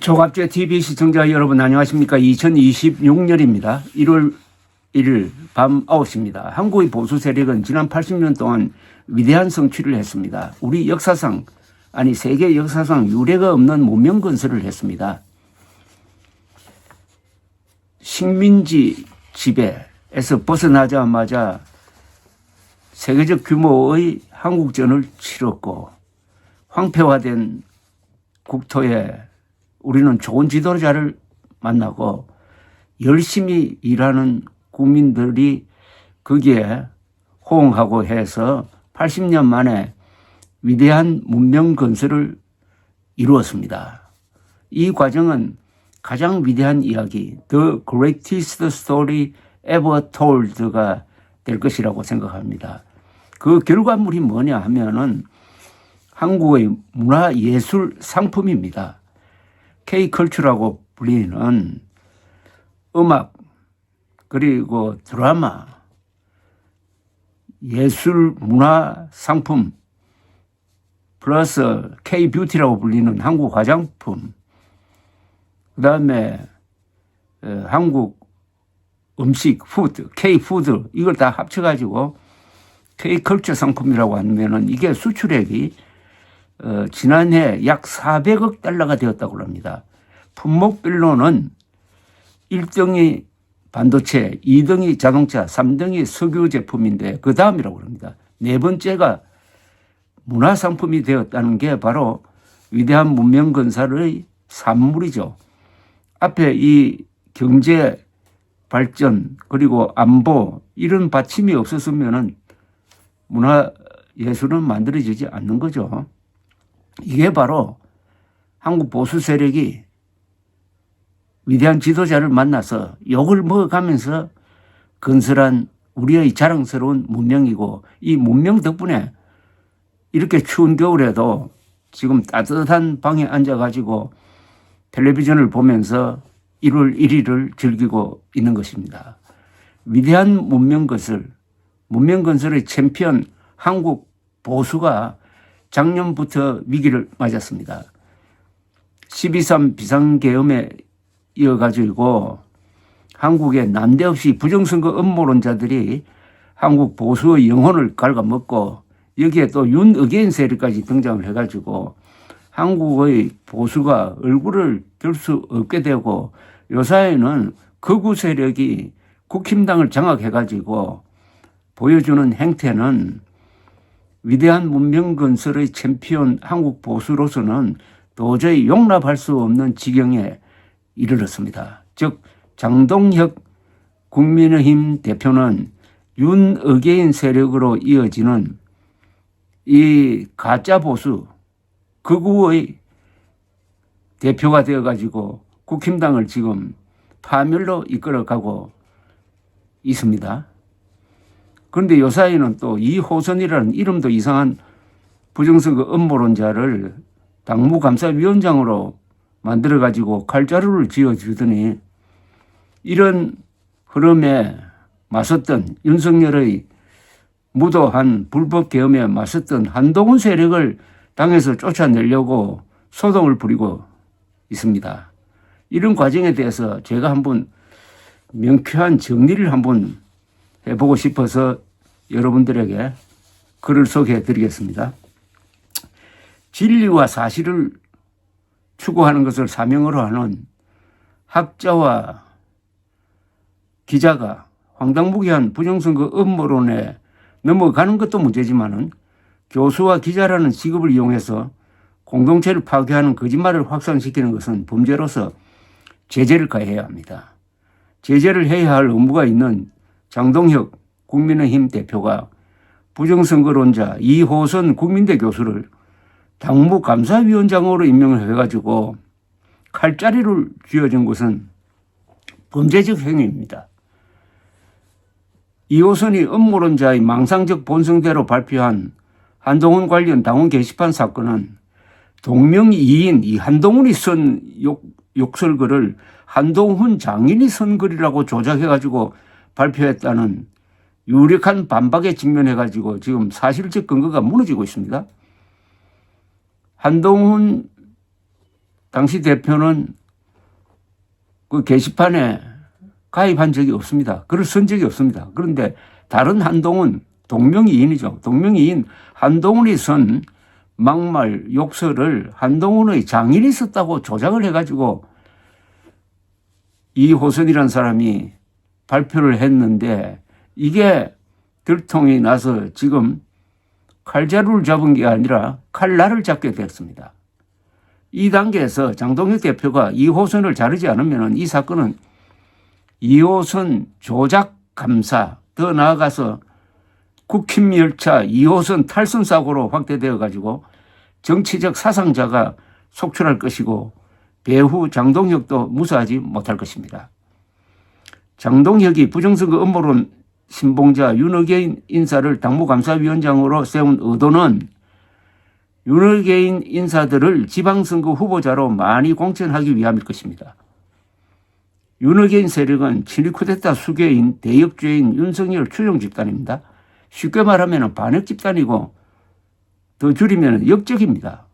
조갑제 TV 시청자 여러분 안녕하십니까. 2026년입니다. 1월 1일 밤 9시입니다. 한국의 보수 세력은 지난 80년 동안 위대한 성취를 했습니다. 우리 역사상 아니 세계 역사상 유례가 없는 문명 건설을 했습니다. 식민지 지배에서 벗어나자마자 세계적 규모의 한국전을 치렀고 황폐화된 국토에 우리는 좋은 지도자를 만나고 열심히 일하는 국민들이 거기에 호응하고 해서 80년 만에 위대한 문명 건설을 이루었습니다. 이 과정은 가장 위대한 이야기, The Greatest Story Ever Told가 될 것이라고 생각합니다. 그 결과물이 뭐냐 하면은 한국의 문화예술 상품입니다. K컬처라고 불리는 음악 그리고 드라마, 예술 문화 상품 플러스 K뷰티라고 불리는 한국 화장품 그다음에 한국 음식 푸드, K푸드 이걸 다 합쳐가지고 K컬처 상품이라고 하면은 이게 수출액이 지난해 약 400억 달러가 되었다고 합니다. 품목별로는 1등이 반도체, 2등이 자동차, 3등이 석유 제품인데 그 다음이라고 합니다. 네 번째가 문화상품이 되었다는 게 바로 위대한 문명 건설의 산물이죠. 앞에 이 경제 발전 그리고 안보 이런 받침이 없었으면 문화예술은 만들어지지 않는 거죠. 이게 바로 한국 보수 세력이 위대한 지도자를 만나서 욕을 먹어가면서 건설한 우리의 자랑스러운 문명이고 이 문명 덕분에 이렇게 추운 겨울에도 지금 따뜻한 방에 앉아가지고 텔레비전을 보면서 1월 1일을 즐기고 있는 것입니다. 위대한 문명 건설의 챔피언 한국 보수가 작년부터 위기를 맞았습니다. 12.3 비상계엄에 이어가지고 한국에 난데없이 부정선거 음모론자들이 한국 보수의 영혼을 갉아먹고 여기에 또 윤어게인 세력까지 등장을 해가지고 한국의 보수가 얼굴을 들 수 없게 되고 요사이는 극우 세력이 국힘당을 장악해가지고 보여주는 행태는 위대한 문명 건설의 챔피언 한국 보수로서는 도저히 용납할 수 없는 지경에 이르렀습니다. 즉 장동혁 국민의힘 대표는 윤어게인 세력으로 이어지는 이 가짜 보수 극우의 대표가 되어가지고 국힘당을 지금 파멸로 이끌어가고 있습니다. 그런데 요사이는 또 이호선이라는 이름도 이상한 부정선거 음모론자를 당무감사위원장으로 만들어가지고 칼자루를 지어주더니 이런 흐름에 맞섰던 윤석열의 무도한 불법 계엄에 맞섰던 한동훈 세력을 당에서 쫓아내려고 소동을 부리고 있습니다. 이런 과정에 대해서 제가 한번 명쾌한 정리를 한번 해보고 싶어서 여러분들에게 글을 소개해 드리겠습니다. 진리와 사실을 추구하는 것을 사명으로 하는 학자와 기자가 황당무계한 부정선거 음모론에 넘어가는 것도 문제지만은 교수와 기자라는 직업을 이용해서 공동체를 파괴하는 거짓말을 확산시키는 것은 범죄로서 제재를 가해야 합니다. 제재를 해야 할 의무가 있는 장동혁 국민의힘 대표가 부정선거론자 이호선 국민대 교수를 당무감사위원장으로 임명을 해가지고 칼자리를 쥐어준 것은 범죄적 행위입니다. 이호선이 음모론자의 망상적 본성대로 발표한 한동훈 관련 당원 게시판 사건은 동명이인 이 한동훈이 쓴 욕설글을 한동훈 장인이 쓴 글이라고 조작해가지고 발표했다는 유력한 반박에 직면해가지고 지금 사실적 근거가 무너지고 있습니다. 한동훈 당시 대표는 그 게시판에 가입한 적이 없습니다. 글을 쓴 적이 없습니다. 그런데 다른 한동훈 동명이인이죠. 동명이인 한동훈이 쓴 막말 욕설을 한동훈의 장인이 썼다고 조작을 해가지고 이호선이라는 사람이 발표를 했는데 이게 들통이 나서 지금 칼자루를 잡은 게 아니라 칼날을 잡게 됐습니다. 이 단계에서 장동혁 대표가 이호선을 자르지 않으면 이 사건은 이호선 조작 감사, 더 나아가서 국힘 열차 2호선 탈선 사고로 확대되어 가지고 정치적 사상자가 속출할 것이고 배후 장동혁도 무사하지 못할 것입니다. 장동혁이 부정선거 음모론 신봉자 윤어게인 인사를 당무감사위원장으로 세운 의도는 윤어게인 인사들을 지방선거 후보자로 많이 공천하기 위함일 것입니다. 윤어게인 세력은 친일 쿠데타 수괴인 대역죄인 윤석열 추종 집단입니다. 쉽게 말하면 반역 집단이고 더 줄이면 역적입니다.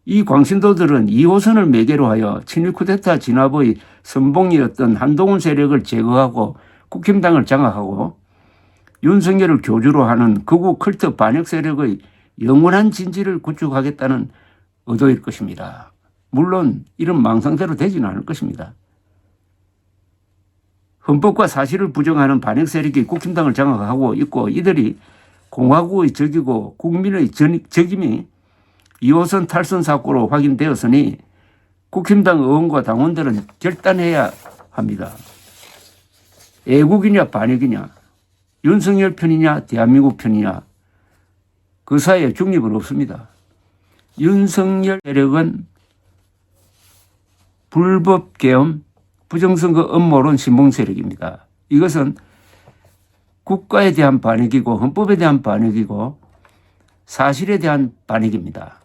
이 광신도들은 2호선을 매개로 하여 친일 쿠데타 진압의 선봉이었던 한동훈 세력을 제거하고 국힘당을 장악하고 윤석열을 교주로 하는 극우 컬트 반역 세력의 영원한 진지를 구축하겠다는 의도일 것입니다. 물론 이런 망상대로 되지는 않을 것입니다. 헌법과 사실을 부정하는 반역 세력이 국힘당을 장악하고 있고 이들이 공화국의 적이고 국민의 적임이 2호선 탈선 사고로 확인되었으니 국힘당 의원과 당원들은 결단해야 합니다. 애국이냐 반역이냐, 윤석열 편이냐 대한민국 편이냐, 그 사이에 중립은 없습니다. 윤석열 세력은 불법 계엄 부정선거 음모론 신봉 세력입니다. 이것은 국가에 대한 반역이고 헌법에 대한 반역이고 사실에 대한 반역입니다.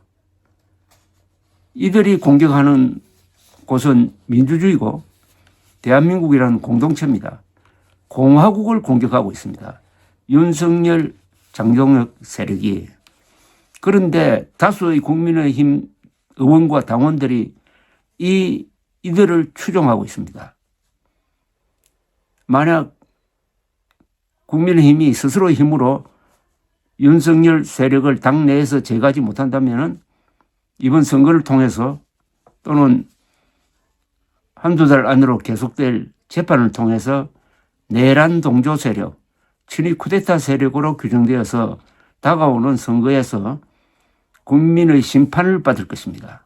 이들이 공격하는 곳은 민주주의고 대한민국이라는 공동체입니다. 공화국을 공격하고 있습니다. 윤석열, 장동혁 세력이. 그런데 다수의 국민의힘 의원과 당원들이 이들을 추종하고 있습니다. 만약 국민의힘이 스스로의 힘으로 윤석열 세력을 당내에서 제거하지 못한다면 이번 선거를 통해서 또는 한두 달 안으로 계속될 재판을 통해서 내란 동조 세력, 친일 쿠데타 세력으로 규정되어서 다가오는 선거에서 국민의 심판을 받을 것입니다.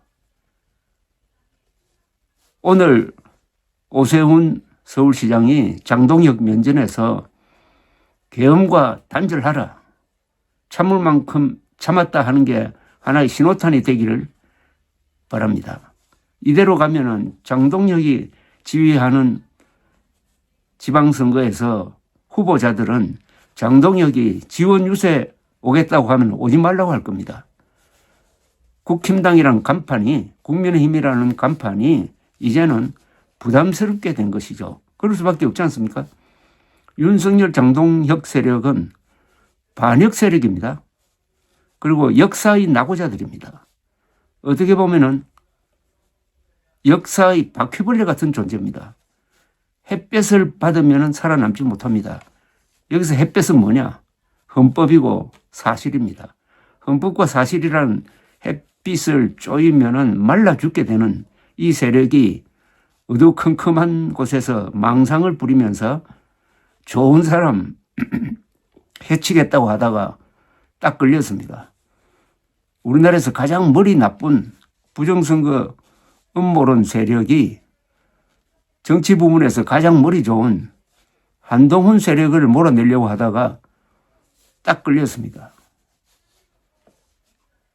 오늘 오세훈 서울시장이 장동혁 면전에서 계엄과 단절하라, 참을 만큼 참았다 하는 게 하나의 신호탄이 되기를 바랍니다. 이대로 가면은 장동혁이 지휘하는 지방선거에서 후보자들은 장동혁이 지원 유세 오겠다고 하면 오지 말라고 할 겁니다. 국힘당이라는 간판이, 국민의힘이라는 간판이 이제는 부담스럽게 된 것이죠. 그럴 수밖에 없지 않습니까? 윤석열, 장동혁 세력은 반역 세력입니다. 그리고 역사의 낙오자들입니다. 어떻게 보면은 역사의 바퀴벌레 같은 존재입니다. 햇볕을 받으면 살아남지 못합니다. 여기서 햇볕은 뭐냐? 헌법이고 사실입니다. 헌법과 사실이라는 햇빛을 쪼이면 말라 죽게 되는 이 세력이 어두컴컴한 곳에서 망상을 부리면서 좋은 사람 해치겠다고 하다가 딱 걸렸습니다. 우리나라에서 가장 머리 나쁜 부정선거 음모론 세력이 정치 부문에서 가장 머리 좋은 한동훈 세력을 몰아내려고 하다가 딱 걸렸습니다.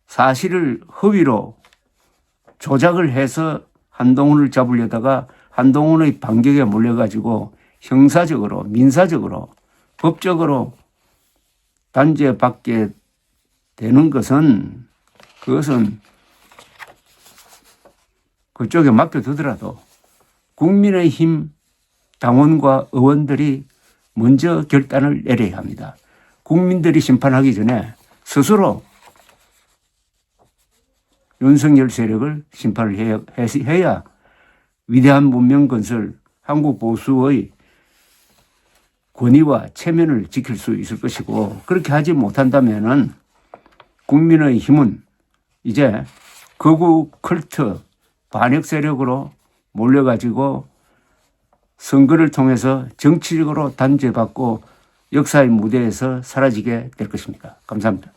사실을 허위로 조작을 해서 한동훈을 잡으려다가 한동훈의 반격에 몰려가지고 형사적으로, 민사적으로, 법적으로 단죄받게 되는 것은 그것은 그쪽에 맡겨두더라도 국민의힘 당원과 의원들이 먼저 결단을 내려야 합니다. 국민들이 심판하기 전에 스스로 윤석열 세력을 심판을 해야 위대한 문명 건설 한국 보수의 권위와 체면을 지킬 수 있을 것이고, 그렇게 하지 못한다면은 국민의 힘은 이제 극우 컬트 반역 세력으로 몰려가지고 선거를 통해서 정치적으로 단죄받고 역사의 무대에서 사라지게 될 것입니다. 감사합니다.